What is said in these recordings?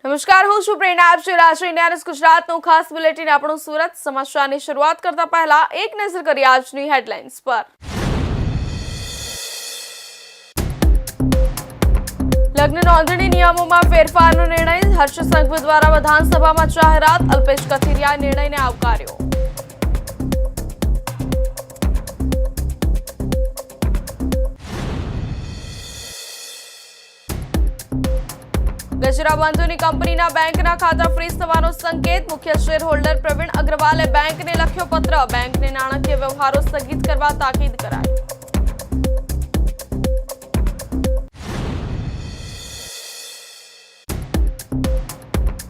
નમસ્કાર, હું છું પ્રેરણા. આપ જોઈ રહ્યા છો ઇન્ડિયા ન્યૂઝ ગુજરાતનું ખાસ બુલેટિન. આપણું સુરત સમાચારની શરૂઆત કરતા પહેલા એક નજર કરીએ આજની હેડલાઇન્સ પર. લગ્ન નોંધણી નિયમોમાં ફેરફારનો નિર્ણય. હર્ષ સંઘવી દ્વારા વિધાનસભામાં જાહેરાત. અલ્પેશ કથિરિયાએ નિર્ણયને આવકાર્યો. ગજરા બંધુની કંપનીના બેંકના ખાતા ફ્રીઝ થવાનો સંકેત. મુખ્ય શેર હોલ્ડર પ્રવીણ અગ્રવાલે બેંકને લખ્યો પત્ર. બેંકને નાણાકીય વ્યવહારો સ્થગિત કરવા તાકીદ કરાઈ.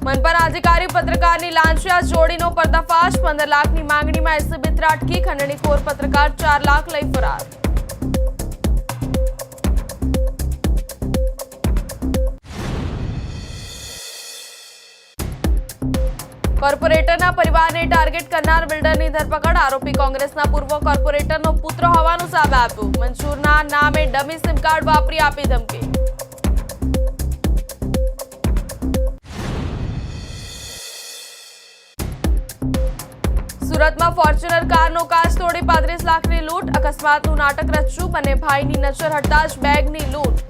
મનપાના અધિકારી પત્રકારની લાંચિયા જોડીનો પર્દાફાશ. 15 લાખની માંગણીમાં એસીબી ત્રાટકી. ખંડણીખોર પત્રકાર 4 લાખ લઈ ફરાર. કોર્પોરેટરના પરિવારને ટાર્ગેટ કરનાર બિલ્ડરની ધરપકડ. આરોપી કોંગ્રેસના પૂર્વ કોર્પોરેટરનો પુત્ર હોવાનું સામે આવ્યું. મંજૂરના નામે ડમી સિમ કાર્ડ વાપરી આપી ધમકી. સુરતમાં ફોર્ચ્યુનર કારનો કાચ તોડી 35 લાખની લૂંટ. અકસ્માતનું નાટક રચ્યું. બંને ભાઈની નજર હટતા જ બેગની લૂંટ.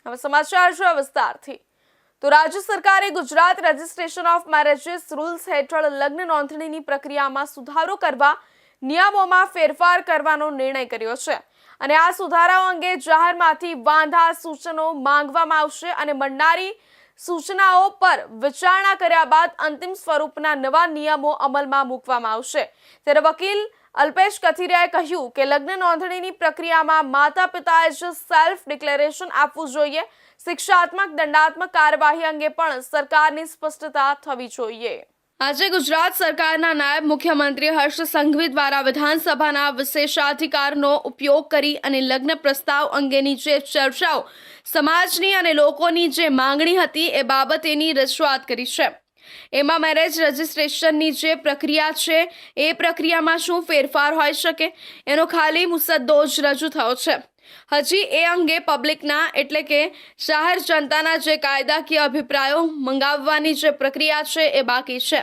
હવે સમાચાર છે વિસ્તારથી. તો રાજ્ય સરકારે Gujarat registration of marriages rules હેઠળ લગ્ન નોંધણીની પ્રક્રિયામાં સુધારો કરવા નિયમોમાં ફેરફાર કરવાનો નિર્ણય કર્યો છે અને આ સુધારાઓ અંગે જાહેરમાંથી વાંધા સૂચનો માંગવામાં આવશે અને મળનારી સૂચનાઓ પર વિચારણા કર્યા બાદ અંતિમ સ્વરૂપના નવા નિયમો અમલમાં મૂકવામાં આવશે. ત્યારે વકીલ અલ્પેશ કથિરિયાએ કહ્યું કે લગ્ન નોંધણીની પ્રક્રિયામાં માતા પિતાએ જ સેલ્ફ ડિક્લેરેશન આપવું જોઈએ. શિક્ષાત્મક દંડાત્મક કાર્યવાહી અંગે પણ સરકારની સ્પષ્ટતા થવી જોઈએ. આજે ગુજરાત સરકારના નાયબ મુખ્યમંત્રી હર્ષ સંઘવી દ્વારા વિધાનસભાના વિશેષાધિકારનો ઉપયોગ કરી અને લગ્ન પ્રસ્તાવ અંગેની જે ચર્ચાઓ સમાજની અને લોકોની જે માંગણી હતી એ બાબતેની રજૂઆત કરી છે. એમાં મેરેજ રજિસ્ટ્રેશનની જે પ્રક્રિયા છે એ પ્રક્રિયામાં શું ફેરફાર હોઈ શકે એનો ખાલી મુસદ્દો જ રજૂ થયો છે. હજી એ અંગે પબ્લિકના એટલે કે જાહેર જનતાના જે કાયદાકીય અભિપ્રાયો મંગાવવાની જે પ્રક્રિયા છે એ બાકી છે.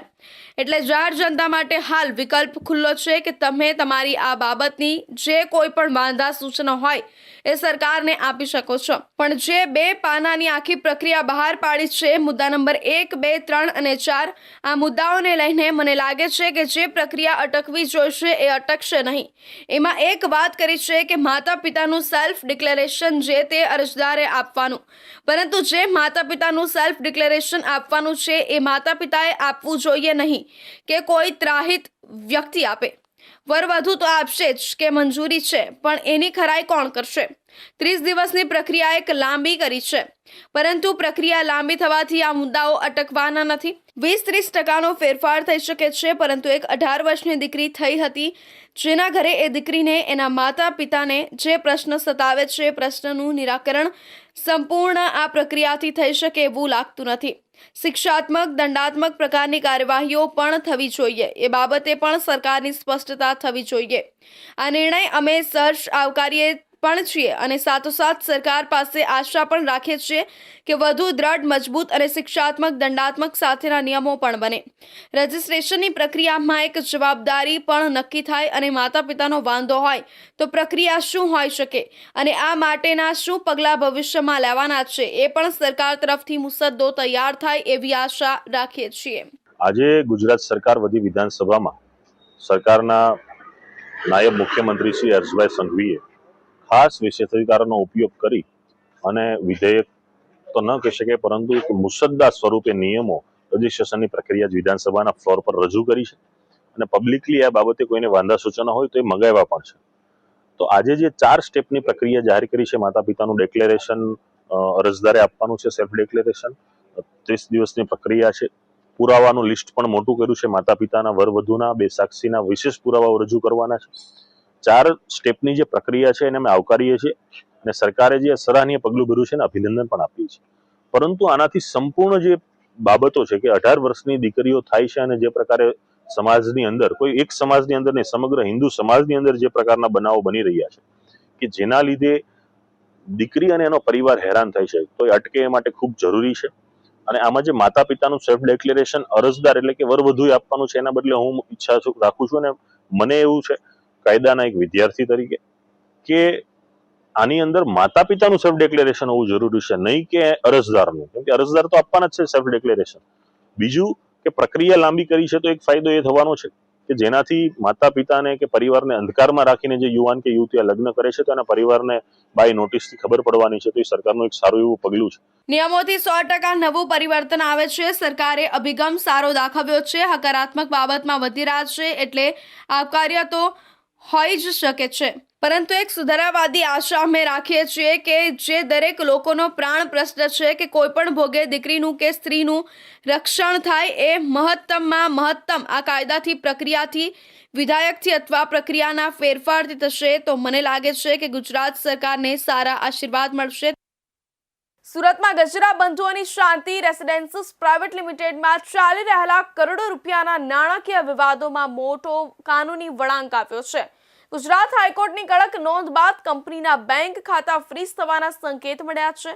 એટલે જાહેર જનતા માટે હાલ વિકલ્પ ખુલ્લો છે કે તમે તમારી આ બાબતની જે કોઈ પણ વાંધા સૂચનો હોય એ સરકારને આપી શકો છો. પણ જે 2 પાનાની આખી પ્રક્રિયા બહાર પાડી છે, મુદ્દા નંબર 1, 2, 3 અને 4, આ મુદ્દાઓને લઈને મને લાગે છે કે જે પ્રક્રિયા અટકવી જોઈશે એ અટકશે નહીં. એમાં એક વાત કરી છે કે માતા પિતાનું સેલ્ફ ડિક્લેરેશન જે તે અરજદારે આપવાનું, પરંતુ જે માતા પિતાનું સેલ્ફ ડિક્લેરેશન આપવાનું છે એ માતા પિતાએ આપવું જોઈએ નહીં કે કોઈ ત્રાહિત વ્યક્તિ આપે. વરવધુ તો આપશે જ કે મંજૂરી છે, પણ એની ખરાઈ કોણ કરશે? 30 દિવસની પ્રક્રિયા એક લાંબી કરી છે, પરંતુ પ્રક્રિયા લાંબી થવાથી આ મુદ્દાઓ અટકવાના નથી. 20-30% ફેરફાર થઈ શકે છે, પરંતુ એક 18 વર્ષની દીકરી થઈ હતી જેના ઘરે એ દીકરીને એના માતા પિતાને જે પ્રશ્ન સતાવે છે એ પ્રશ્નનું નિરાકરણ સંપૂર્ણ આ પ્રક્રિયાથી થઈ શકે એવું લાગતું નથી. શિક્ષાત્મક દંડાત્મક પ્રકારની કાર્યવાહીઓ પણ થવી જોઈએ. એ બાબતે પણ સરકારની સ્પષ્ટતા થવી જોઈએ. આ નિર્ણય અમે સહર્ષ આવકારીએ પણ છીએ અને સાથોસાથ સરકાર પાસે આશા પણ રાખીએ છીએ કે વધુ દ્રઢ, મજબૂત અને શિક્ષાત્મક દંડાત્મક સાથેના નિયમો પણ બને. રજિસ્ટ્રેશનની પ્રક્રિયામાં એક જવાબદારી પણ નક્કી થાય અને માતા પિતાનો વાંધો હોય તો પ્રક્રિયા શું હોઈ શકે અને આ માટેના શું પગલાં ભવિષ્યમાં લેવાના છે એ પણ સરકાર તરફથી મુસદ્દો તૈયાર થાય એવી આશા રાખીએ છીએ. આજે ગુજરાત સરકાર વતી વિધાનસભામાં સરકારના નાયબ મુખ્યમંત્રી શ્રી હર્ષભાઈ સંઘવીએ ખાસ વિશેષાધિકારનો ઉપયોગ કરી અને વિધેયક તો ન કહી શકે પરંતુ એક મુસદ્દા સ્વરૂપે નિયમો રજીસ્ટ્રેશનની પ્રક્રિયા વિધાનસભાના ફ્લોર પર રજૂ કરી છે અને પબ્લિકલી આ બાબતે કોઈને વાંધા સૂચનો હોય તો એ મંગાવ્યા પણ છે. તો આજે જે 4 સ્ટેપની પ્રક્રિયા જાહેર કરી છે, માતા પિતાનું ડિક્લેરેશન અરજદારે આપવાનું છે, સેલ્ફ ડિક્લેરેશન, 30 દિવસની પ્રક્રિયા છે, પુરાવાનું લિસ્ટ પણ મોટું કર્યું છે, માતા પિતાના વરવધુના 2 સાક્ષીના વિશેષ પુરાવાઓ રજૂ કરવાના છે. 4 સ્ટેપની જે પ્રક્રિયા છે એને અમે આવકારીએ છીએ અને સરકારે જે સરાહનીય પગલું ભર્યું છે એને અભિનંદન પણ આપીએ છીએ. પરંતુ આનાથી સંપૂર્ણ જે બાબતો છે કે 18 વર્ષની દીકરીઓ થાય છે અને જે પ્રકારે સમાજની અંદર, કોઈ એક સમાજની અંદર નહીં, સમગ્ર હિન્દુ સમાજની અંદર જે પ્રકારના બનાવો બની રહ્યા છે કે જેના લીધે દીકરી અને એનો પરિવાર હેરાન થાય છે, તો એ અટકે એ માટે ખૂબ જરૂરી છે. અને આમાં જે માતા પિતાનું સેલ્ફ ડિક્લેરેશન અરજદાર એટલે કે વરવધુએ આપવાનું છે, એના બદલે હું ઈચ્છા રાખું છું અને મને એવું છે કાયદાના એક વિદ્યાર્થી તરીકે કે આની અંદર માતા પિતાનું સેલ્ફ ડિક્લેરેશન હોવું જરૂરી છે, નહીં કે અરજદારનું, કેમ કે અરજદાર તો આપવાના જ છે સેલ્ફ ડિક્લેરેશન. બીજું કે પ્રક્રિયા લાંબી કરી છે તો એક ફાયદો એ થવાનો છે કે જેનાથી માતા પિતાને કે પરિવારને અંધકારમાં રાખીને જે યુવાન કે યુવતી લગ્ન કરે છે તો એના પરિવારને બાય નોટિસથી ખબર પડવાની છે, તો એ સરકારનું એક સારું એવું પગલું છે. નિયમોથી 100% નવું પરિવર્તન આવે છે. સરકારે અભિગમ સારો દાખવ્યો છે, હકારાત્મક બાબતમાં વધી રહ્યા છે, એટલે આવકાર્ય તો હોઈ જ શકે છે. પરંતુ એક સુધારાવાદી આશા અમે રાખીએ છીએ કે જે દરેક લોકોનો પ્રાણ પ્રશ્ન છે કે કોઈ પણ ભોગે દીકરીનું કે સ્ત્રીનું રક્ષણ થાય, એ મહત્તમમાં મહત્તમ આ કાયદાથી, પ્રક્રિયાથી, વિધાયકથી અથવા પ્રક્રિયાના ફેરફારથી થશે તો મને લાગે છે કે ગુજરાત સરકારને સારા આશીર્વાદ મળશે. સુરતમાં ગજરા બંધુઓની શાંતિ રેસિડેન્સીસ પ્રાઇવેટ લિમિટેડમાં ચાલી રહેલા કરોડો રૂપિયાના નાણાકીય વિવાદોમાં મોટો કાનૂની વળાંક આવ્યો છે. ગુજરાત હાઈકોર્ટની કડક નોંધ બાદ કંપનીના બેંક ખાતા ફ્રીઝ થવાના સંકેત મળ્યા છે.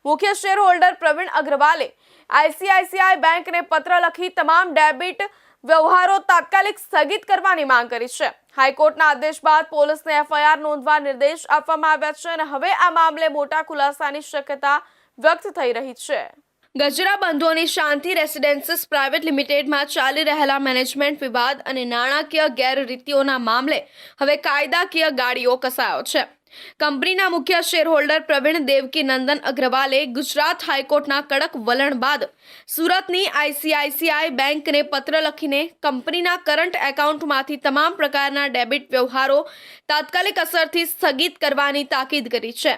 મુખ્ય શેર હોલ્ડર પ્રવીણ અગ્રવાલે આઈસીઆઈસીઆઈ બેંકને પત્ર લખી તમામ ડેબિટ વ્યવહારો તાત્કાલિક સ્થગિત કરવાની માંગ કરી છે. હાઈકોર્ટના આદેશ બાદ પોલીસને એફઆઈઆર નોંધવા નિર્દેશ આપવામાં આવ્યા છે અને હવે આ મામલે મોટા ખુલાસાની શક્યતા વ્યક્ત થઈ રહી છે. ગજરા બંધુઓની શાંતિ રેસિડેન્સીસ પ્રાઇવેટ લિમિટેડમાં ચાલી રહેલા મેનેજમેન્ટ વિવાદ અને નાણાકીય ગેરરીતિઓના મામલે હવે કાયદાકીય ગાડીઓ કસાયો છે. કંપનીના મુખ્ય શેરહોલ્ડર પ્રવીણ દેવકી નંદન અગ્રવાલે ગુજરાત હાઈકોર્ટના કડક વલણ બાદ સુરતની આઈસીઆઈસીઆઈ બેંકને પત્ર લખીને કંપનીના કરંટ એકાઉન્ટમાંથી તમામ પ્રકારના ડેબિટ વ્યવહારો તાત્કાલિક અસરથી સ્થગિત કરવાની તાકીદ કરી છે.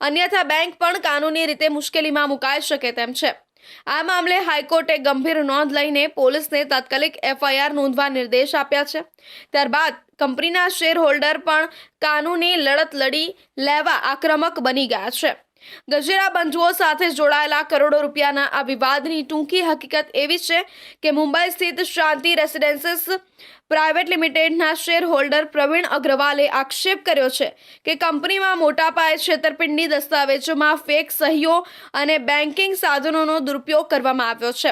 અન્યથા બેંક પણ કાનૂની રીતે મુશ્કેલીમાં મુકાઈ શકે તેમ છે. આ મામલે હાઈકોર્ટે ગંભીર નોંધ લઈને પોલીસને તાત્કાલિક એફઆઈઆર નોંધવા નિર્દેશ આપ્યા છે. ત્યારબાદ કંપનીના શેર હોલ્ડર પણ કાનૂની લડત લડી લેવા આક્રમક બની ગયા છે. ગજેરા બંધુઓ સાથે જોડાયેલા કરોડો રૂપિયાના આ વિવાદની ટૂંકી હકીકત એવી છે કે મુંબઈ સ્થિત શાંતિ રેસિડેન્સીસ પ્રાઇવેટ લિમિટેડના શેર હોલ્ડર પ્રવીણ અગ્રવાલે આક્ષેપ કર્યો છે કે કંપનીમાં મોટા પાયે છેતરપિંડી, દસ્તાવેજોમાં ફેક સહીઓ અને બેન્કિંગ સાધનોનો દુરુપયોગ કરવામાં આવ્યો છે.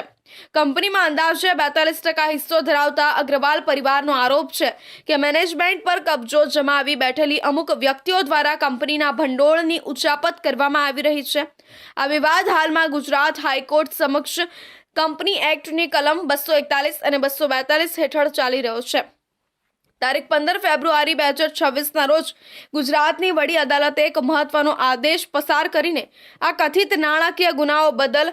કંપનીમાં અંદાજે 42% હિસ્સો ધરાવતા અગ્રવાલ પરિવારનો આરોપ છે કે મેનેજમેન્ટ પર કબજો જમાવી બેઠેલી અમુક વ્યક્તિઓ દ્વારા કંપનીના ભંડોળની ઉચાપત કરવામાં આવી રહી છે. આ વિવાદ હાલમાં ગુજરાત હાઈકોર્ટ સમક્ષ કંપની એક્ટની કલમ 241 અને 242 હેઠળ ચાલી રહ્યો છે. તારીખ 15 ફેબ્રુઆરી 2026ના રોજ ગુજરાતની વડી અદાલતે એક મહત્વનો આદેશ પસાર કરીને આ કથિત નાણાકીય ગુનાઓ બદલ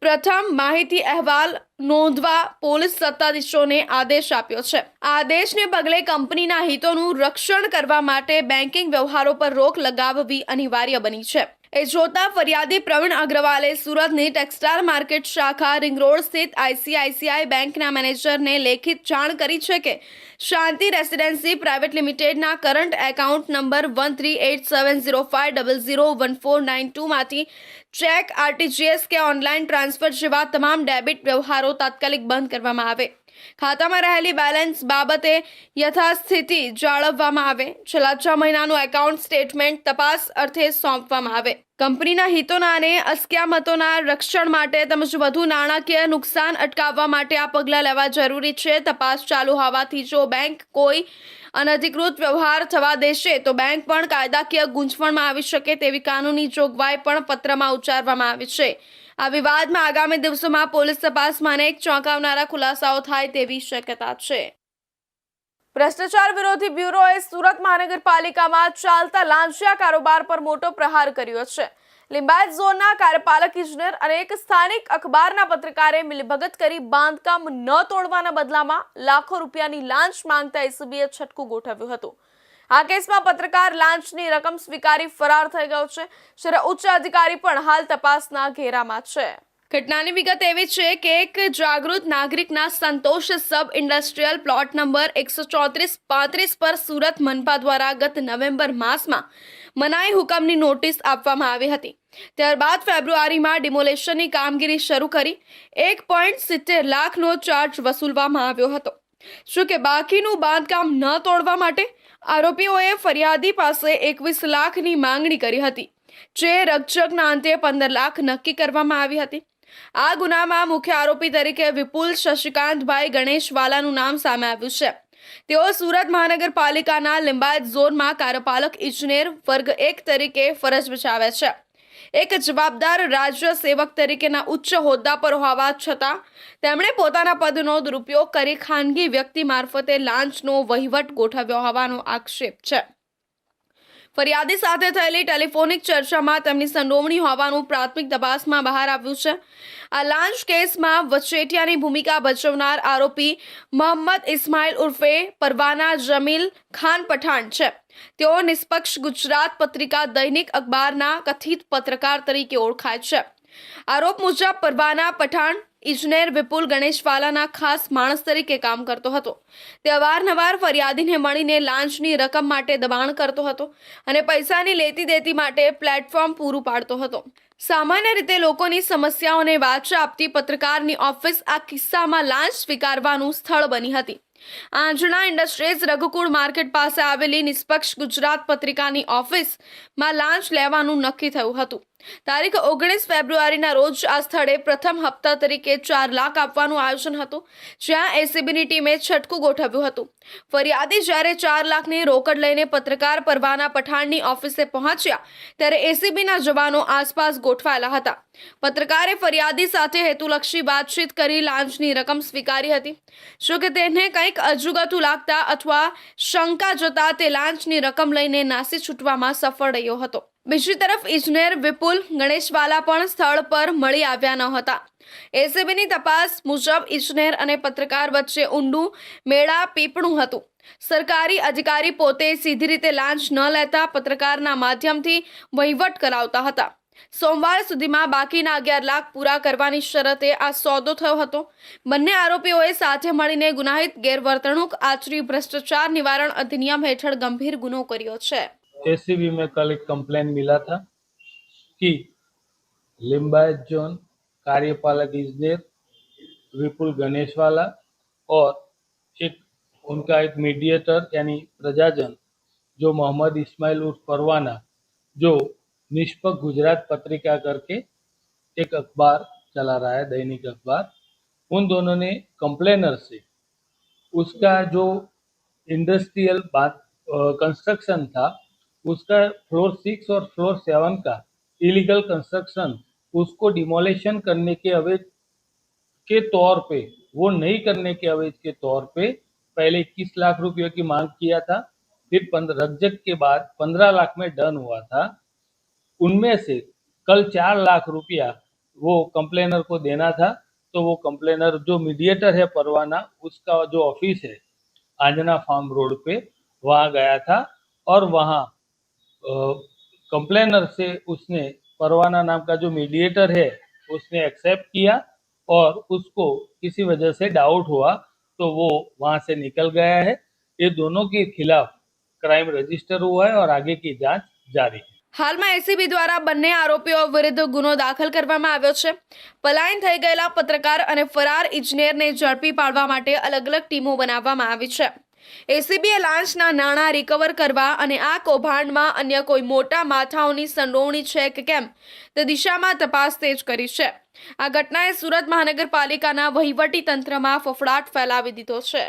પ્રથમ માહિતી અહેવાલ નોંધવા પોલીસ સત્તાધીશોને આદેશ આપ્યો છે. આ આદેશને પગલે કંપનીના હિતોનું રક્ષણ કરવા માટે બેન્કિંગ વ્યવહારો પર રોક લગાવવી અનિવાર્ય બની છે. એ જોતા ફરિયાદી પ્રવીણ અગ્રવાલે સુરતની ટેક્સટાઇલ માર્કેટ શાખા રિંગ રોડ સ્થિત આઈસીઆઈસીઆઈ બેંકના મેનેજરને લેખિત જાણ કરી છે કે શાંતિ રેસિડેન્સી પ્રાઇવેટ લિમિટેડના કરંટ એકાઉન્ટ નંબર 138705001492 માંથી ચેક, આરટીજીએસ કે ઓનલાઈન ટ્રાન્સફર જેવા તમામ ડેબિટ વ્યવહારો તાત્કાલિક બંધ કરવામાં આવે. ખાતામાં રહેલી બેલેન્સ બાબતે યથાસ્થિતિ જાળવવામાં આવે. છેલ્લા 6 મહિનાનું એકાઉન્ટ સ્ટેટમેન્ટ તપાસ અર્થે સોંપવામાં આવે. કંપનીના હિતોના અને અસ્ક્યામતોના રક્ષણ માટે તેમજ વધુ નાણાકીય નુકસાન અટકાવવા માટે આ પગલાં લેવા જરૂરી છે. તપાસ ચાલુ હોવાથી જો બેંક કોઈ અનધિકૃત વ્યવહાર થવા દેશે તો બેંક પણ કાયદાકીય ગૂંચવણમાં આવી શકે તેવી કાનૂની જોગવાઈ પણ પત્રમાં ઉચ્ચારવામાં આવી છે. આ વિવાદમાં આગામી દિવસોમાં પોલીસ તપાસમાં અનેક ચોંકાવનારા ખુલાસાઓ થાય તેવી શક્યતા છે. ભ્રષ્ટાચાર વિરોધી બ્યુરોએ સુરત મહાનગરપાલિકામાં ચાલતા લાંચિયા કારોબાર પર મોટો પ્રહાર કર્યો છે. લિંબાયત ઝોનના કાર્યપાલક ઇજનેર અને એક સ્થાનિક અખબારના પત્રકારે મિલીભગત કરી બાંધકામ ન તોડવાના બદલામાં લાખો રૂપિયાની લાંચ માંગતા એસીબીએ છટકું ગોઠવ્યું હતું. આ કેસમાં પત્રકાર લાંચની રકમ સ્વીકારી ફરાર થઈ ગયો છે, જ્યારે ઉચ્ચ અધિકારી પણ હાલ તપાસના ઘેરામાં છે. ઘટનાની વિગત એવી છે કે એક જાગૃત નાગરિકના સંતોષ સબ ઇન્ડસ્ટ્રીયલ પ્લોટ નંબર 134-35 પર સુરત મનપા દ્વારા ગત નવેમ્બર માસમાં મનાઈ હુકમની નોટિસ આપવામાં આવી હતી. ત્યારબાદ ફેબ્રુઆરીમાં ડિમોલેશનની કામગીરી શરૂ કરી 1.70 લાખનો ચાર્જ વસૂલવામાં આવ્યો હતો. શું કે બાકીનું બાંધકામ ન તોડવા માટે આરોપીઓએ ફરિયાદી પાસે 21 લાખની માંગણી કરી હતી, જે રકઝકના અંતે 15 લાખ નક્કી કરવામાં આવી હતી. આ ગુનામાં મુખ્ય આરોપી તરીકે વિપુલ શશિકાંતભાઈ ગણેશવાલાનું નામ સામે આવ્યું છે. તેઓ સુરત મહાનગરપાલિકાના લિંબાયત ઝોનમાં કાર્યપાલક ઇજનેર વર્ગ 1 તરીકે ફરજ બજાવે છે. એક જવાબદાર રાજ્ય સેવક તરીકેના ઉચ્ચ હોદ્દા પર હોવા છતાં તેમણે પોતાના પદનો દુરુપયોગ કરી ખાનગી વ્યક્તિ મારફતે લાંચનો વહીવટ ગોઠવ્યો હોવાનો આક્ષેપ છે. ફરિયાદી સાથે થયેલી ટેલિફોનિક ચર્ચામાં તેમની સંડોવણી હોવાનું પ્રાથમિક તપાસમાં બહાર આવ્યું છે. આ લાંચ કેસમાં વચેટિયાની ભૂમિકા ભજવનાર આરોપી મોહમ્મદ ઇસ્માઇલ ઉર્ફે પરવાના જમીલ ખાન પઠાણ છે. તેઓ નિષ્પક્ષ ગુજરાત પત્રિકા દૈનિક અખબારના કથિત પત્રકાર તરીકે ઓળખાય છે. આરોપ મુજબ પરવાના પઠાણ ઇજનેર વિપુલ ગણેશવાલાના ખાસ માણસ તરીકે કામ કરતો હતો. તે અવારનવાર ફરિયાદીને મળીને લાંચની રકમ માટે દબાણ કરતો હતો અને પૈસાની લેતી દેતી માટે પ્લેટફોર્મ પૂરું પાડતો હતો. સામાન્ય રીતે લોકોની સમસ્યાઓને વાચા આપતી પત્રકારની ઓફિસ આ કિસ્સામાં લાંચ સ્વીકારવાનું સ્થળ બની હતી. આંજણા ઇન્ડસ્ટ્રીઝ રઘુકુળ માર્કેટ પાસે આવેલી નિષ્પક્ષ ગુજરાત પત્રિકાની ઓફિસમાં લાંચ લેવાનું નક્કી થયું હતું. તારીખ 19 ફેબ્રુઆરીના રોજ આ સ્થળે પ્રથમ હપ્તા તરીકે 4 લાખ આપવાનું આયોજન હતું, જ્યાં એસીબીની ટીમે છટકું ગોઠવ્યું હતું. ફરિયાદી જ્યારે 4 લાખની રોકડ લઈને પત્રકાર પરવાના પઠાણની ઓફિસે પહોંચ્યા ત્યારે એસીબીના જવાનો આસપાસ ગોઠવાયેલા હતા. પત્રકારે ફરિયાદી સાથે હેતુલક્ષી વાતચીત કરી લાંચની રકમ સ્વીકારી હતી. જો કે તેને કંઈક અજુગતું લાગતા અથવા શંકા જતા તે લાંચની રકમ લઈને નાસી છૂટવામાં સફળ રહ્યો હતો. બીજી તરફ ઇજનેર વિપુલ ગણેશવાલા પણ સ્થળ પર મળી આવ્યા ન હતા. એસીબીની તપાસ મુજબ ઇજનેર અને પત્રકાર વચ્ચે ઊંડું મેળા પીપણું હતું. સરકારી અધિકારી પોતે સીધી રીતે લાંચ ન લેતા પત્રકારના માધ્યમથી વહીવટ કરાવતા હતા. સોમવાર સુધીમાં બાકીના 11 લાખ પૂરા કરવાની શરતે આ સોદો થયો હતો. બંને આરોપીઓએ સાથે મળીને ગુનાહિત ગેરવર્તણૂક આચરી ભ્રષ્ટાચાર નિવારણ અધિનિયમ હેઠળ ગંભીર ગુનો કર્યો છે. एसीबी में कल एक कंप्लेन मिला था कि लिम्बायत जोन कार्यपालक इंजीनियर विपुल गणेशवाला और एक उनका एक मीडिएटर यानी प्रजाजन जो मोहम्मद इस्माइल उर्फ परवाना जो निष्पक्ष गुजरात पत्रिका करके एक अखबार चला रहा है दैनिक अखबार, उन दोनों ने कंप्लेनर से उसका जो इंडस्ट्रियल कंस्ट्रक्शन था उसका फ्लोर 6 और फ्लोर 7 का इलीगल कंस्ट्रक्शन उसको डिमोलिशन करने के अवैध के तौर पे वो नहीं करने के अवैध के तौर पे पहले 21 लाख रुपये की मांग किया था, फिर रकजक के बाद 15 लाख में डन हुआ था. उनमें से कल 4 लाख रुपया वो कंप्लेनर को देना था. तो वो कंप्लेनर जो मीडिएटर है परवाना उसका जो ऑफिस है आंजना फार्म रोड पे वहाँ गया था और वहाँ कंप्लेनर से उसने परवाना नाम का जो मीडिएटर है उसने एक्सेप्ट किया और उसको किसी वजह से डाउट हुआ तो वो वहाँ से निकल गया है. ये दोनों के खिलाफ क्राइम रजिस्टर हुआ है और आगे की जांच जारी है. હાલમાં એસીબી દ્વારા બંને આરોપીઓ વિરુદ્ધ ગુનો દાખલ કરવામાં આવ્યો છે. પલાયન થઈ ગયેલા પત્રકાર અને ફરાર ઇજનેરને ઝડપી પાડવા માટે અલગ અલગ ટીમો બનાવવામાં આવી છે. એસીબીએ લાંચના નાણાં રિકવર કરવા અને આ કૌભાંડમાં અન્ય કોઈ મોટા માથાઓની સંડોવણી છે કે કેમ તે દિશામાં તપાસ તેજ કરી છે. આ ઘટનાએ સુરત મહાનગરપાલિકાના વહીવટી તંત્રમાં ફફડાટ ફેલાવી દીધો છે.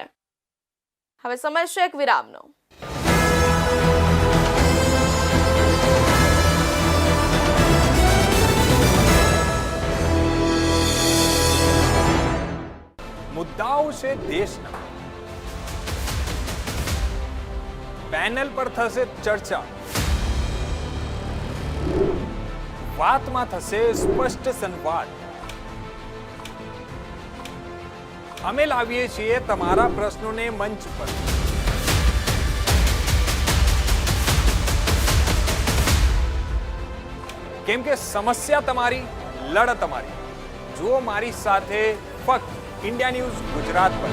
હવે સમય છે એક વિરામનો. મુદ્દાઓ છે દેશના, પેનલ પર થશે ચર્ચા, વાતમાં થશે સ્પષ્ટ સંવાદ. અમે લાવીએ છીએ તમારા પ્રશ્નોને મંચ પર. કેમ કે સમસ્યા તમારી, લડત તમારી. જુઓ મારી સાથે ફક્ત इंडिया न्यूज गुजरात पर.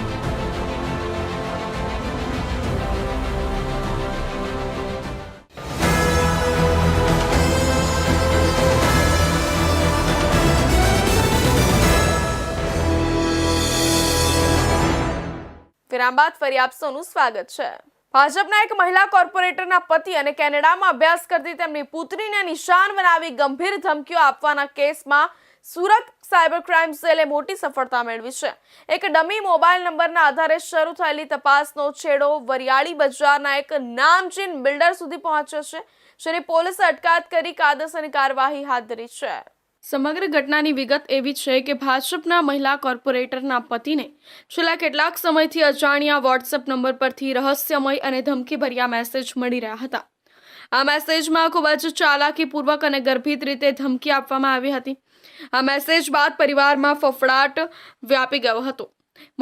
વિરામ બાદ ફરી આપ સૌનું સ્વાગત છે। ભાજપના એક મહિલા કોર્પોરેટરના પતિ અને કેનેડામાં અભ્યાસ કરતી તેમની પુત્રીને નિશાન બનાવી ગંભીર ધમકીઓ આપવાના કેસમાં સુરત સાયબર ક્રાઇમ સેલે મોટી સફળતા મેળવી છે। એક ડમી મોબાઈલ નંબરના આધારે શરૂ થયેલી તપાસનો છેડો વરિયાળી બજારના એક નામચીન બિલ્ડર સુધી પહોંચ્યો છે, જેની પોલીસે અટકાયત કરી કાયદેસરની કાર્યવાહી હાથ ધરી છે। સમગ્ર ઘટનાની વિગત એવી છે કે ભાજપના મહિલા કોર્પોરેટરના પતિને છેલ્લા કેટલાક સમયથી અજાણ્યા વોટ્સએપ નંબર પરથી રહસ્યમય અને ધમકીભર્યા મેસેજ મળી રહ્યા હતા। આ મેસેજમાં ખૂબ જ ચાલાકીપૂર્વક અને ગર્ભિત રીતે ધમકી આપવામાં આવી હતી। આ મેસેજ બાદ પરિવારમાં ફફડાટ વ્યાપી ગયો હતો।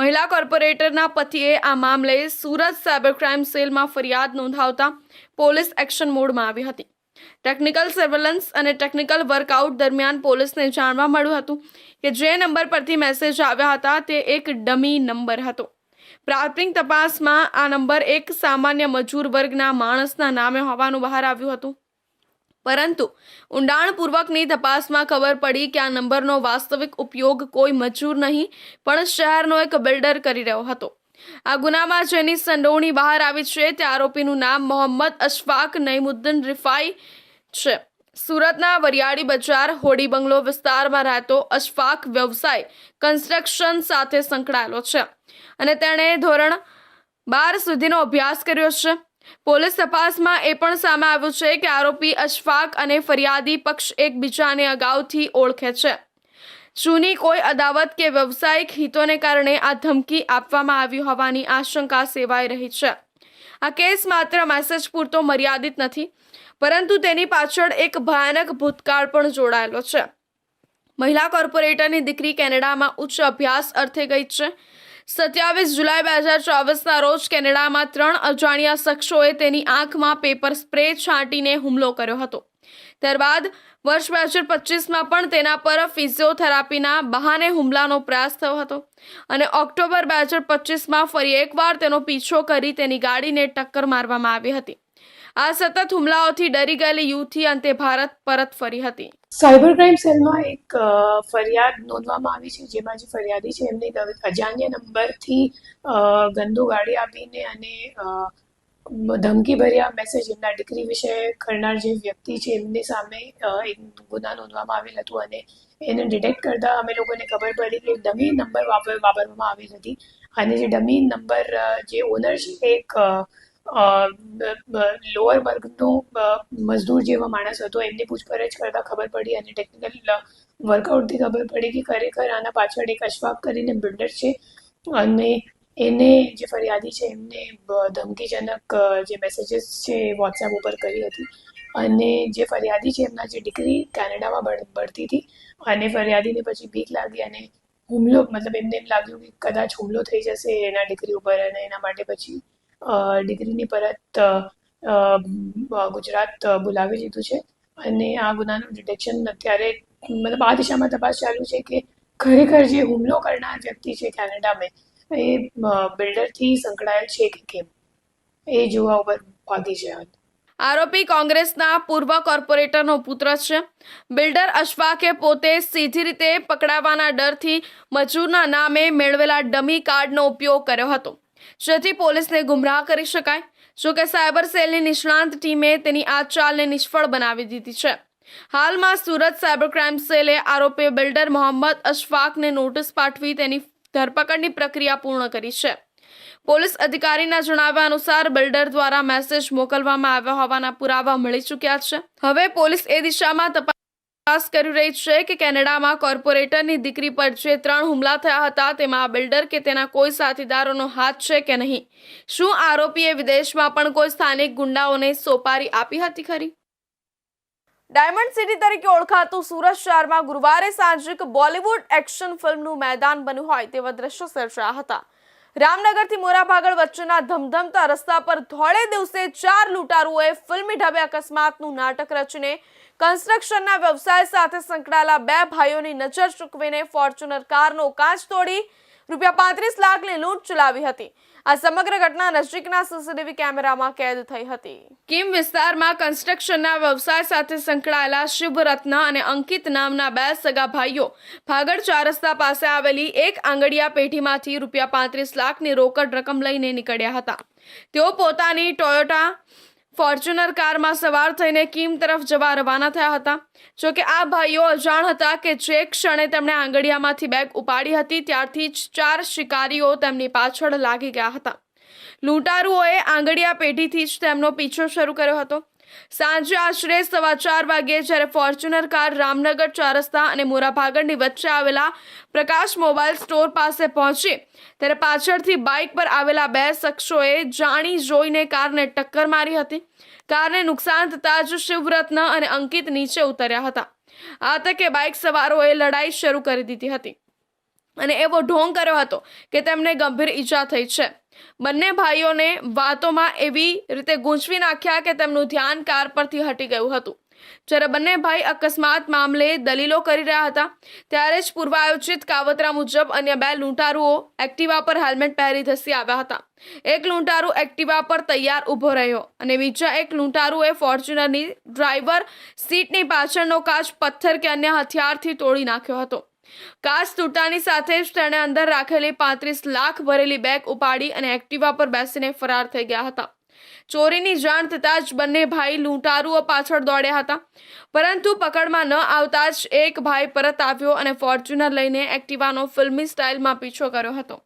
મહિલા કોર્પોરેટરના પતિએ આ મામલે સુરત સાયબર ક્રાઇમ સેલમાં ફરિયાદ નોંધાવતા પોલીસ એક્શન મોડમાં આવી હતી। ટેકનિકલ સર્વેલન્સ અને ટેકનિકલ વર્કઆઉટ દરમિયાન પોલીસને જાણવા મળ્યું હતું કે જે નંબર પરથી મેસેજ આવ્યા હતા તે એક ડમી નંબર હતો। પ્રાથમિક તપાસમાં આ નંબર એક સામાન્ય મજૂર વર્ગના માણસના નામે હોવાનું બહાર આવ્યું હતું, પરંતુ ઊંડાણપૂર્વકની તપાસમાં ખબર પડી કે આ નંબરનો વાસ્તવિક ઉપયોગ કોઈ મજૂર નહીં પણ શહેરનો એક બિલ્ડર કરી રહ્યો હતો। આ ગુનામાં જેની સંડોવણી બહાર આવી છે તે આરોપીનું નામ મોહમ્મદ અશફાક નઈમુદ્દીન રિફાઈ છે। સુરતના વરિયાળી બજાર હોડી બંગલો વિસ્તારમાં રહેતો અશફાક વ્યવસાય કન્સ્ટ્રક્શન સાથે સંકળાયેલો છે અને તેણે ધોરણ 12 સુધીનો અભ્યાસ કર્યો છે। પોલીસ તપાસમાં એ પણ સામે આવ્યું છે કે આરોપી અશફાક અને ફરિયાદી પક્ષ એકબીજાને અગાઉથી ઓળખે છે। જૂની કોઈ અદાવત કે વ્યવસાયિક હિતોને કારણે આ ધમકી આપવામાં આવી હોવાની આશંકા સેવાઈ રહી છે। આ કેસ માત્ર મેસેજ પૂરતો મર્યાદિત નથી, પરંતુ તેની પાછળ એક ભયાનક ભૂતકાળ પણ જોડાયેલો છે। મહિલા કોર્પોરેટરની દીકરી કેનેડામાં ઉચ્ચ અભ્યાસ અર્થે ગઈ છે। 27 જુલાઈ 2024ના રોજ કેનેડામાં 3 અજાણ્યા શખ્સોએ તેની આંખમાં પેપર સ્પ્રે છાંટીને હુમલો કર્યો હતો। ત્યારબાદ વર્ષ 2025માં પણ તેના પર ફિઝિયોથેરાપીના બહાને હુમલાનો પ્રયાસ થયો હતો અને ઓક્ટોબર 2025માં ફરી એકવાર તેનો પીછો કરી તેની ગાડીને ટક્કર મારવામાં આવી હતી। આ સતત હુમલાઓથી ડરી ગયેલી યુવતી અંતે ભારત પરત ફરી હતી। સાયબર ક્રાઇમ સેલમાં એક ફરિયાદ નોંધવામાં આવી છે, જેમાં જે ફરિયાદી છે એમને અજાણ્યા નંબરથી ગંદુ ગાડી આપીને અને ધમકીભર્યા મેસેજ એમના દીકરી વિશે કરનાર જે વ્યક્તિ છે એમની સામે એક ગુના નોંધવામાં આવેલ હતું અને એને ડિટેક્ટ કરતાં અમે લોકોને ખબર પડી કે ડમી નંબર વાપરવામાં આવેલ હતી અને જે ડમી નંબર જે ઓનર છે એક લોઅર વર્ગનું મજદૂર જેવા માણસ હતો। એમની પૂછપરછ કરતાં ખબર પડી અને ટેકનિકલ વર્કઆઉટથી ખબર પડી કે ખરેખર આના પાછળ એક અશફાક કરીને બિલ્ડર છે અને એને જે ફરિયાદી છે એમને ધમકીજનક જે મેસેજીસ છે એ વોટ્સએપ ઉપર કરી હતી અને જે ફરિયાદી છે એમના જે દીકરી કેનેડામાં ભણતી હતી અને ફરિયાદીને પછી બીક લાગી અને હુમલો મતલબ એમને એમ લાગ્યું કે કદાચ હુમલો થઈ જશે એના દીકરી ઉપર અને એના માટે પછી દીકરીની પરત ગુજરાત બોલાવી લીધું છે અને આ ગુનાનું ડિટેક્શન અત્યારે મતલબ આ દિશામાં તપાસ ચાલુ છે કે ખરેખર જે હુમલો કરનાર વ્યક્તિ છે કેનેડામાં એ બિલ્ડરથી સંકળાયેલ છે કે કેમ એ જોવા ઉપર ભાગી છે। આરોપી કોંગ્રેસના પૂર્વ કોર્પોરેટરનો પુત્ર છે। બિલ્ડર અશફાકે પોતે સીધી રીતે પકડાવાના ડરથી મજૂરના નામે મેળવેલા ડમી કાર્ડનો ઉપયોગ કર્યો હતો, જેથી પોલીસને ગુમરાહ કરી શકાય। જોકે સાયબર સેલની નિષ્ણાંત ટીમે તેની આ ચાલને નિષ્ફળ બનાવી દીધી છે। હાલમાં સુરત સાયબર ક્રાઇમ સેલે આરોપી બિલ્ડર મોહમ્મદ અશફાકને નોટિસ પાઠવી તેની ધરપકડની પ્રક્રિયા પૂર્ણ કરી છે। પોલીસ અધિકારીના જણાવ્યા અનુસાર બિલ્ડર દ્વારા મેસેજ મોકલવામાં આવ્યા હોવાના પુરાવા મળી ચૂક્યા છે। હવે પોલીસ એ દિશામાં તપાસ કરી રહી છે કે કેનેડામાં કોર્પોરેટરની દીકરી પર જે 3 હુમલા થયા હતા તેમાં બિલ્ડર કે તેના કોઈ સાથીદારોનો હાથ છે કે નહીં। શું આરોપીએ વિદેશમાં પણ કોઈ સ્થાનિક ગુંડાઓને સોપારી આપી હતી ખરી? ડાયમંડ સિટી તરીકે ઓળખાતું સુરત શહેરમાં ગુરુવારે સાંજે એક બોલિવૂડ એક્શન ફિલ્મનું મેદાન બન્યું હોય તેવા દ્રશ્યો સર્જાયા હતા। રામનગરથી મોરાભાગળ વચ્ચેના ધમધમતા રસ્તા પર ધોળે દિવસે 4 લૂંટારુઓએ ફિલ્મી ઢબે અકસ્માતનું નાટક રચીને કન્સ્ટ્રક્શનના વ્યવસાય સાથે સંકળાયેલા 2 ભાઈઓની નજર ચૂકવીને ફોર્ચ્યુનર કારનો કાચ તોડી રૂપિયા 35 લાખની લૂંટ ચલાવી હતી। આ સમગ્ર ઘટના નજીકના સીસીટીવી કેમેરામાં કેદ થઈ હતી. કીમ વિસ્તારમાં કન્સ્ટ્રક્શનના વ્યવસાય સાથે સંકળાયેલા શિવરત્ન અને અંકિત નામના 2 સગા ભાઈઓ ભાગળ 4 રસ્તા પાસે આવેલી એક આંગડિયા પેઢીમાંથી ₹35 લાખની રોકડ રકમ લઈને નીકળ્યા હતા. તેઓ પોતાની ટોયોટા ફોર્ચ્યુનર કારમાં સવાર થઈને કીમ તરફ જવા રવાના થયા હતા. જોકે આ ભાઈઓ અજાણ હતા કે જે ક્ષણે તેમણે આંગડિયામાંથી બેગ ઉપાડી હતી ત્યારથી જ 4 શિકારીઓ તેમની પાછળ લાગી ગયા હતા. લૂંટારુઓએ આંગડિયા પેઢીથી જ તેમનો પીછો શરૂ કર્યો હતો. સાંજે આશરે 4:15 વાગ્યે જ્યારે ફોર્ચ્યુનર કાર રામનગર 4 રસ્તા અને મોરાભાગળની વચ્ચે આવેલા પ્રકાશ મોબાઈલ સ્ટોર પાસે પહોંચી ત્યારે પાછળથી બાઇક પર આવેલા 2 શખ્સોએ જાણી જોઈને કારને ટક્કર મારી હતી. કારને નુકસાન થતાં જ શિવરત્ન અને અંકિત નીચે ઉતર્યા હતા. આ તકે બાઇક સવારોએ લડાઈ શરૂ કરી દીધી હતી અને એવો ઢોંગ કર્યો હતો કે તેમને ગંભીર ઈજા થઈ છે. બંને ભાઈઓને વાતોમાં એવી રીતે ગૂંચવી નાખ્યા કે તેમનું ધ્યાન કાર પરથી હટી ગયું હતું. જ્યારે બંને ભાઈ અકસ્માત મામલે દલીલો કરી રહ્યા હતા ત્યારે જ પૂર્વાયોજિત કાવતરા મુજબ અન્ય 2 લૂંટારુઓ એક્ટિવા પર હેલ્મેટ પહેરી ધસી આવ્યા હતા. એક લૂંટારુ એક્ટિવા પર તૈયાર ઊભો રહ્યો અને બીજા એક લૂંટારુએ ફોર્ચ્યુનરની ડ્રાઈવર સીટની પાછળનો કાચ પથ્થર કે અન્ય હથિયારથી તોડી નાખ્યો હતો. કાચ તૂટતાની સાથે જ તેણે અંદર રાખેલી 35 લાખ ભરેલી બેગ ઉપાડી અને એક્ટિવા પર બેસીને ફરાર થઈ ગયા હતા. ચોરીની જાણ થતાં જ બંને ભાઈ લૂંટારુઓ પાછળ દોડ્યા હતા, પરંતુ પકડમાં ન આવતા જ એક ભાઈ પરત આવ્યો અને ફોર્ચ્યુનર લઈને એક્ટિવાનો ફિલ્મી સ્ટાઇલમાં પીછો કર્યો હતો.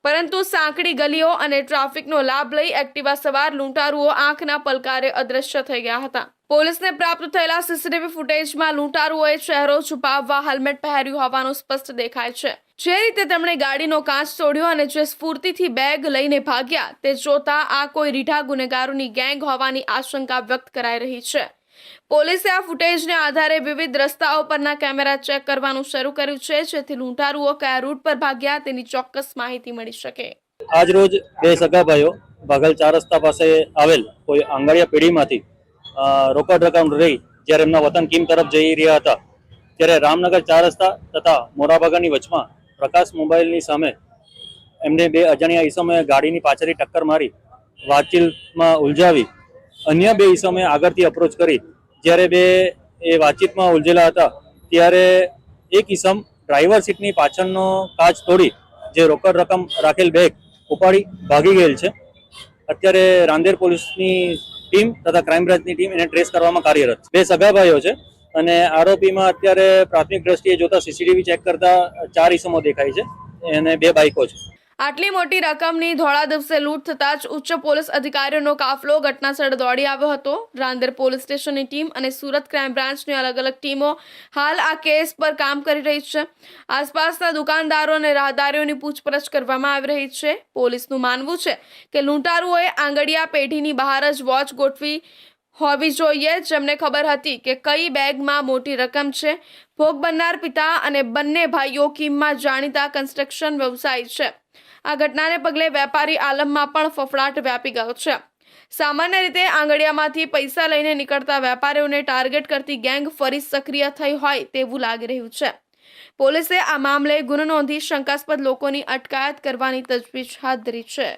પરંતુ સાંકડી ગલીઓ અને ટ્રાફિકનો લાભ લઈ એક્ટિવા સવાર લૂંટારુઓ આંખના પલકારે અદૃશ્ય થઈ ગયા હતા. પોલીસને પ્રાપ્ત થયેલા સીસીટીવી ફૂટેજમાં લૂંટારુઓએ ચહેરો છુપાવવા હેલ્મેટ પહેર્યું હોવાનું સ્પષ્ટ દેખાય છે. જે રીતે તેમણે ગાડીનો કાચ તોડ્યો અને જે સ્ફૂર્તિથી બેગ લઈને ભાગ્યા તે જોતા આ કોઈ રીઢા ગુનેગારોની ગેંગ હોવાની આશંકા વ્યક્ત કરાઈ રહી છે. પોલીસે આ ફૂટેજને આધારે વિવિધ રસ્તાઓ પરના કેમેરા ચેક કરવાનું શરૂ કર્યું છે, જેથી લૂંટારુઓ કયા રૂટ પર ભાગ્યા તેની ચોક્કસ માહિતી મળી શકે. આજ રોજ 2 સગા ભાઈઓ ભાગળ 4 રસ્તા પાસે આવેલ કોઈ આંગડિયા પેઢીમાંથી રોકડ રકમ લઈ જ્યારે એમના વતન કીમ તરફ જઈ રહ્યા હતા ત્યારે રામનગર 4 રસ્તા તથા મોરાભાગળની વચમાં પ્રકાશ મોબાઈલની સામે એમને 2 અજાણ્યા ઈસમોએ ગાડીની પાછળથી ટક્કર મારી વાતચીતમાં ઉલઝાવી અન્ય 2 ઈસમોએ આગળથી અપ્રોચ કરી જ્યારે 2 એ વાતચીતમાં ઉલઝેલા હતા ત્યારે એક ઈસમ ડ્રાઈવર સીટની પાછળનો કાચ તોડી જે રોકડ રકમ રાખેલ બેગ ઉપાડી ભાગી ગયેલ છે. અત્યારે રાંદેર પોલીસની ટીમ તથા ક્રાઇમ બ્રાન્ચની ટીમ એને ટ્રેસ કરવામાં કાર્યરત છે. 2 સગા ભાઈઓ છે અને આરોપીમાં અત્યારે પ્રાથમિક દ્રષ્ટિએ જોતા સીસીટીવી ચેક કરતા 4 ઈસમો દેખાય છે અને 2 બાઇકો છે. આટલી મોટી રકમની ધોળા દિવસે લૂંટ થતાં જ ઉચ્ચ પોલીસ અધિકારીઓનો કાફલો ઘટનાસ્થળે દોડી આવ્યો હતો. રાંદેર પોલીસ સ્ટેશનની ટીમ અને સુરત ક્રાઇમ બ્રાન્ચની અલગ અલગ ટીમો હાલ આ કેસ પર કામ કરી રહી છે. આસપાસના દુકાનદારો અને રાહદારીઓની પૂછપરછ કરવામાં આવી રહી છે. પોલીસનું માનવું છે કે લૂંટારુઓએ આંગડિયા પેઢીની બહાર જ વોચ ગોઠવી હોવી જોઈએ, જેમને ખબર હતી કે કઈ બેગમાં મોટી રકમ છે. ભોગ બનનાર પિતા અને બંને ભાઈઓ કીમમાં જાણીતા કન્સ્ટ્રક્શન વ્યવસાય છે. આ ઘટનાને પગલે વેપારી આલમમાં પણ ફફડાટ વ્યાપી ગયો છે. સામાન્ય રીતે આંગડિયામાંથી પૈસા લઈને નીકળતા વેપારીઓને ટાર્ગેટ કરતી ગેંગ ફરી સક્રિય થઈ હોય તેવું લાગી રહ્યું છે. પોલીસે આ મામલે ગુનો નોંધી શંકાસ્પદ લોકોની અટકાયત કરવાની તજવીજ હાથ ધરી છે.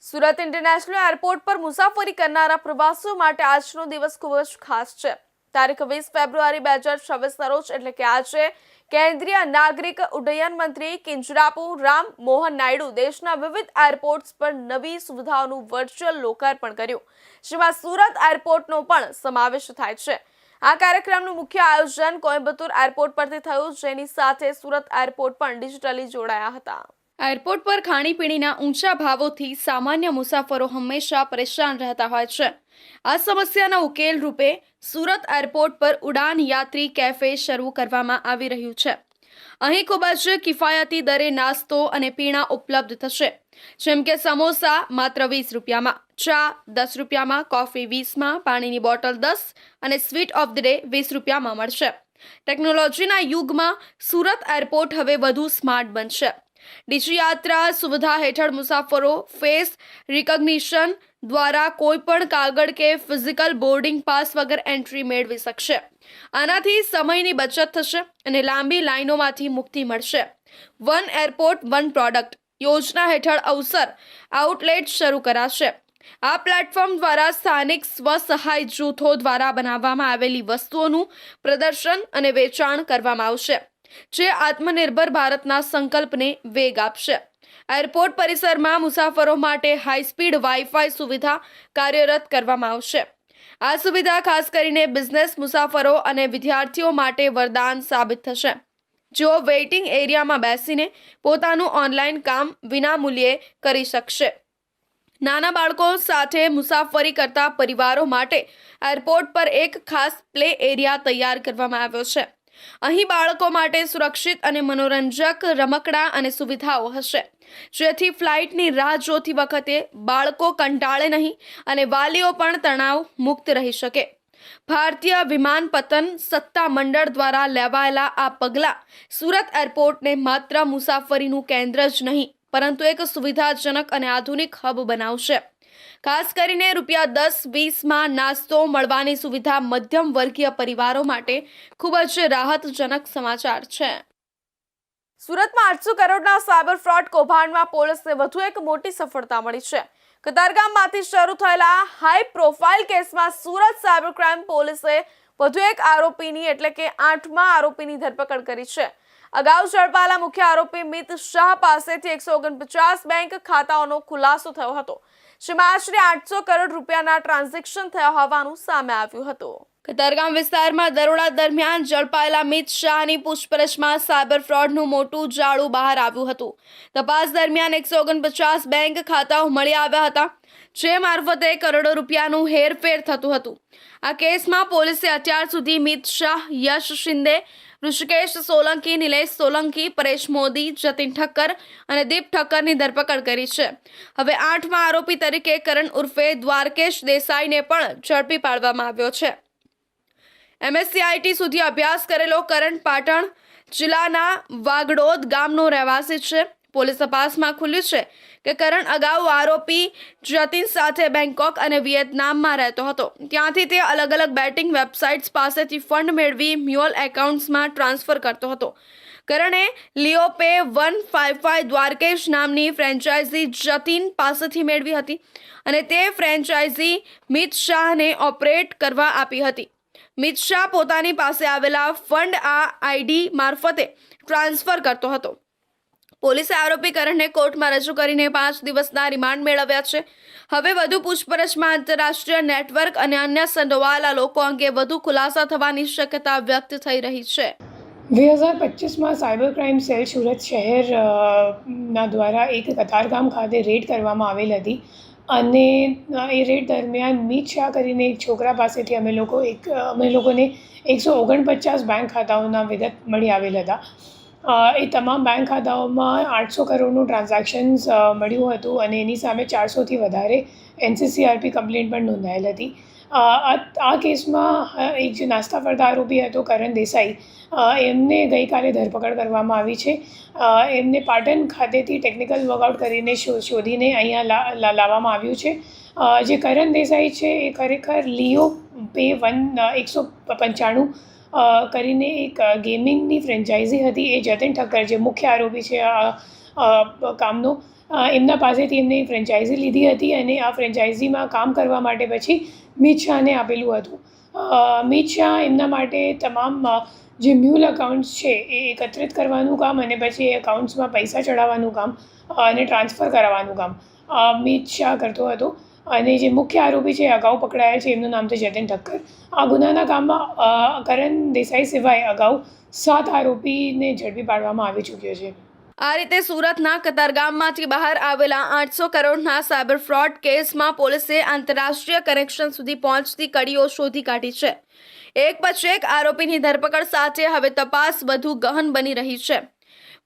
સુરત ઇન્ટરનેશનલ એરપોર્ટ પર મુસાફરી કરનારા પ્રવાસીઓ માટે આજનો દિવસ ખૂબ જ ખાસ છે. તારીખ 20 ફેબ્રુઆરી 2026 રોજ એટલે કે આજે કેન્દ્રીય નાગરિક ઉડ્ડયન મંત્રી કિંજરાપુ રામ મોહન નાયડુ દેશના વિવિધ એરપોર્ટ્સ પર નવી સુવિધાઓનું વર્ચ્યુઅલ લોકાર્પણ કર્યું, જેમાં સુરત એરપોર્ટનો પણ સમાવેશ થાય છે. આ કાર્યક્રમનું મુખ્ય આયોજન કોઇમ્બતુર એરપોર્ટ પરથી થયું, જેની સાથે સુરત એરપોર્ટ પણ ડિજિટલી જોડાયા હતા. એરપોર્ટ પર ખાણીપીણીના ઊંચા ભાવોથી સામાન્ય મુસાફરો હંમેશા પરેશાન રહેતા હોય છે. આ સમસ્યાના ઉકેલ રૂપે સુરત એરપોર્ટ પર ઉડાન યાત્રી કેફે શરૂ કરવામાં આવી રહ્યું છે. અહીં ખૂબ જ કિફાયતી દરે નાસ્તો અને પીણા ઉપલબ્ધ થશે, જેમ કે સમોસા માત્ર 20 રૂપિયામાં, ચા 10 રૂપિયામાં, કોફી 20માં, પાણીની બોટલ 10 અને સ્વીટ ઓફ ધ ડે 20 રૂપિયામાં મળશે. ટેકનોલોજીના યુગમાં સુરત એરપોર્ટ હવે વધુ સ્માર્ટ બનશે. ડિજિયાત્રા સુવિધા હેઠળ મુસાફરો ફેસ રિકગ્નિશન દ્વારા કોઈપણ કાગળ કે ફિઝિકલ બોર્ડિંગ પાસ વગર એન્ટ્રી મેળવી શકશે. આનાથી સમયની બચત થશે અને લાંબી લાઈનોમાંથી મુક્તિ મળશે. વન એરપોર્ટ વન પ્રોડક્ટ યોજના હેઠળ અવસર આઉટલેટ શરૂ કરાશે. આ પ્લેટફોર્મ દ્વારા સ્થાનિક સ્વસહાય જૂથો દ્વારા બનાવવામાં આવેલી વસ્તુઓનું પ્રદર્શન અને વેચાણ કરવામાં આવશે, જે આત્મનિર્ભર ભારતના સંકલ્પને વેગ આપશે. એરપોર્ટ પરિસરમાં મુસાફરો માટે હાઈસ્પીડ વાઈફાઈ સુવિધા કાર્યરત કરવામાં આવશે. આ સુવિધા ખાસ કરીને બિઝનેસ મુસાફરો અને વિદ્યાર્થીઓ માટે વરદાન સાબિત થશે, જેઓ વેઇટિંગ એરિયામાં બેસીને પોતાનું ઓનલાઈન કામ વિનામૂલ્યે કરી શકશે. નાના બાળકો સાથે મુસાફરી કરતા પરિવારો માટે એરપોર્ટ પર એક ખાસ પ્લે એરિયા તૈયાર કરવામાં આવ્યો છે. અહીં બાળકો માટે સુરક્ષિત અને મનોરંજક રમકડાં અને સુવિધાઓ હશે, જેથી ફ્લાઇટની રાહ જોતી વખતે બાળકો કંટાળે નહીં અને વાલીઓ પણ તણાવ મુક્ત રહી શકે. ભારતીય વિમાનપત્તન સત્તા મંડળ દ્વારા લેવાયેલા આ પગલાં સુરત એરપોર્ટને માત્ર મુસાફરીનું કેન્દ્ર જ નહીં, પરંતુ એક સુવિધાજનક અને આધુનિક હબ બનાવશે. ખાસ કરીને ₹10-20માં નાસ્તો મળવાની સુવિધા મધ્યમ વર્ગીય પરિવારો માટે ખૂબ જ રાહતજનક સમાચાર છે. સુરતમાં 800 કરોડના સાયબર ફ્રોડ કૌભાંડમાં પોલીસને વધુ એક મોટી સફળતા મળી છે. કતારગામમાંથી શરૂ થયેલા હાઈ પ્રોફાઇલ કેસમાં સુરત સાયબર ક્રાઇમ પોલીસે વધુ એક આરોપીની એટલે કે 8મા આરોપીની ધરપકડ કરી છે. અગાઉ ઝડપાયેલા મુખ્ય આરોપી મિત શાહ પાસેથી 149 બેંક ખાતાઓનો ખુલાસો થયો હતો, જેમાં આશરે 800 કરોડ રૂપિયાના ટ્રાન્ઝેક્શન થયા હોવાનું સામે આવ્યું હતું. કતારગામ વિસ્તારમાં દરોડા દરમિયાન ઝડપાયેલા મિત શાહની પૂછપરછમાં સાયબર ફ્રોડનું મોટું જાળું બહાર આવ્યું હતું. તપાસ દરમિયાન 149 બેંક ખાતાઓ મળી આવ્યા હતા, જે મારફતે કરોડો રૂપિયાનું હેરફેર થતું હતું. આ કેસમાં પોલીસે અત્યાર સુધી મિત શાહ, યશ શિંદે, ઋષિકેશ સોલંકી, નિલેશ સોલંકી, પરેશ મોદી, જતીન ઠક્કર અને દીપ ઠક્કરની ધરપકડ કરી છે. હવે 8મા આરોપી તરીકે કરણ ઉર્ફે દ્વારકેશ દેસાઈને પણ ઝડપી પાડવામાં આવ્યો છે. MSCIT સુધી અભ્યાસ કરેલો કરણ પાટણ જિલ્લાના વાગડોદ ગામનો રહેવાસી છે. પોલીસ તપાસમાં ખુલ્યું છે કે કરણ અગાઉ આરોપી જતીન સાથે બેંકોક અને વિયેતનામમાં રહેતો હતો. ત્યાંથી તે અલગ અલગ બેટિંગ વેબસાઇટ્સ પાસેથી ફંડ મેળવી મ્યુઅલ એકાઉન્ટ્સમાં ટ્રાન્સફર કરતો હતો. કરણે લિયોપે 155 દ્વારકેશ નામની ફ્રેન્ચાઇઝી જતીન પાસેથી મેળવી હતી અને તે ફ્રેન્ચાઇઝી મિત શાહને ઓપરેટ કરવા આપી હતી. મિત શાહ પોતાની પાસે આવેલા ફંડ આ આઈડી મારફતે ટ્રાન્સફર કરતો હતો. પોલીસે આરોપી કરણને કોર્ટમાં રજૂ કરીને 5 દિવસના રિમાન્ડ મેળવ્યા છે. હવે વધુ પૂછપરછમાં આંતરરાષ્ટ્રીય નેટવર્ક અને અન્ય સંડોવાયેલા લોકો અંગે વધુ ખુલાસા થવાની શક્યતા વ્યક્ત થઈ રહી છે. 2025માં સાયબર ક્રાઇમ સેલ સુરત શહેર ના દ્વારા એક કતારગામ ખાતે રેડ કરવામાં આવેલ હતી અને એ રેડ દરમિયાન મિત શાહ કરીને એક છોકરા પાસેથી અમે લોકોને 149 બેંક ખાતાઓના વિગત મળી આવેલ હતા. એ તમામ બેંક ખાતાઓમાં 800 કરોડનું ટ્રાન્ઝેક્શન્સ મળ્યું હતું અને એની સામે 400થી વધારે NCCRP કમ્પ્લેન્ટ પણ નોંધાયેલ હતી. આ કેસમાં એક જે નાસ્તા ફરતા આરોપી હતો કરણ દેસાઈ, એમને ગઈકાલે ધરપકડ કરવામાં આવી છે. એમને પાટણ ખાતેથી ટેકનિકલ વર્કઆઉટ કરીને શોધીને અહીંયા લાવવામાં આવ્યું છે. જે કરણ દેસાઈ છે એ ખરેખર લિયો પે 195 કરીને એક ગેમિંગની ફ્રેન્ચાઇઝી હતી. એ જતીન ઠક્કર જે મુખ્ય આરોપી છે કામનો, એમના પાસેથી એમને ફ્રેન્ચાઇઝી લીધી હતી અને આ ફ્રેન્ચાઇઝીમાં કામ કરવા માટે પછી મિત શાહને આપેલું હતું. મિત શાહ એમના માટે તમામ જે મ્યુલ એકાઉન્ટ્સ છે એ એકત્રિત કરવાનું કામ અને પછી એ એકાઉન્ટ્સમાં પૈસા ચડાવવાનું કામ અને ટ્રાન્સફર કરાવવાનું કામ મિત શાહ કરતો હતો. અને જે મુખ્ય આરોપી છે અગાઉ પકડાયા છે, એમનું નામ છે જતીન ઠક્કર. આ ગુનાના કામમાં કરણ દેસાઈ સિવાય અગાઉ 7 આરોપીને ઝડપી પાડવામાં આવી ચૂક્યો છે. આ રીતે સુરતના કતારગામમાંથી બહાર આવેલા 800 કરોડના સાયબર ફ્રોડ કેસમાં પોલીસે આંતરરાષ્ટ્રીય કનેક્શન સુધી પહોંચતી કડીઓ શોધી કાઢી છે. એક પછી એક આરોપીની ધરપકડ સાથે હવે તપાસ વધુ ગહન બની રહી છે.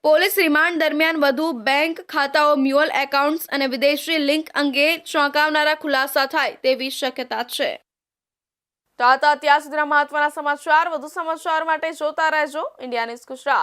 પોલીસ રિમાન્ડ દરમિયાન વધુ બેંક ખાતાઓ, મ્યુઅલ એકાઉન્ટ્સ અને વિદેશી લિંક અંગે ચોંકાવનારા ખુલાસા થાય તેવી શક્યતા છે. તો આ હતા અત્યાર સુધીના મહત્વના સમાચાર. વધુ સમાચાર માટે જોતા રહેજો ઇન્ડિયા ન્યૂઝ ગુજરાત.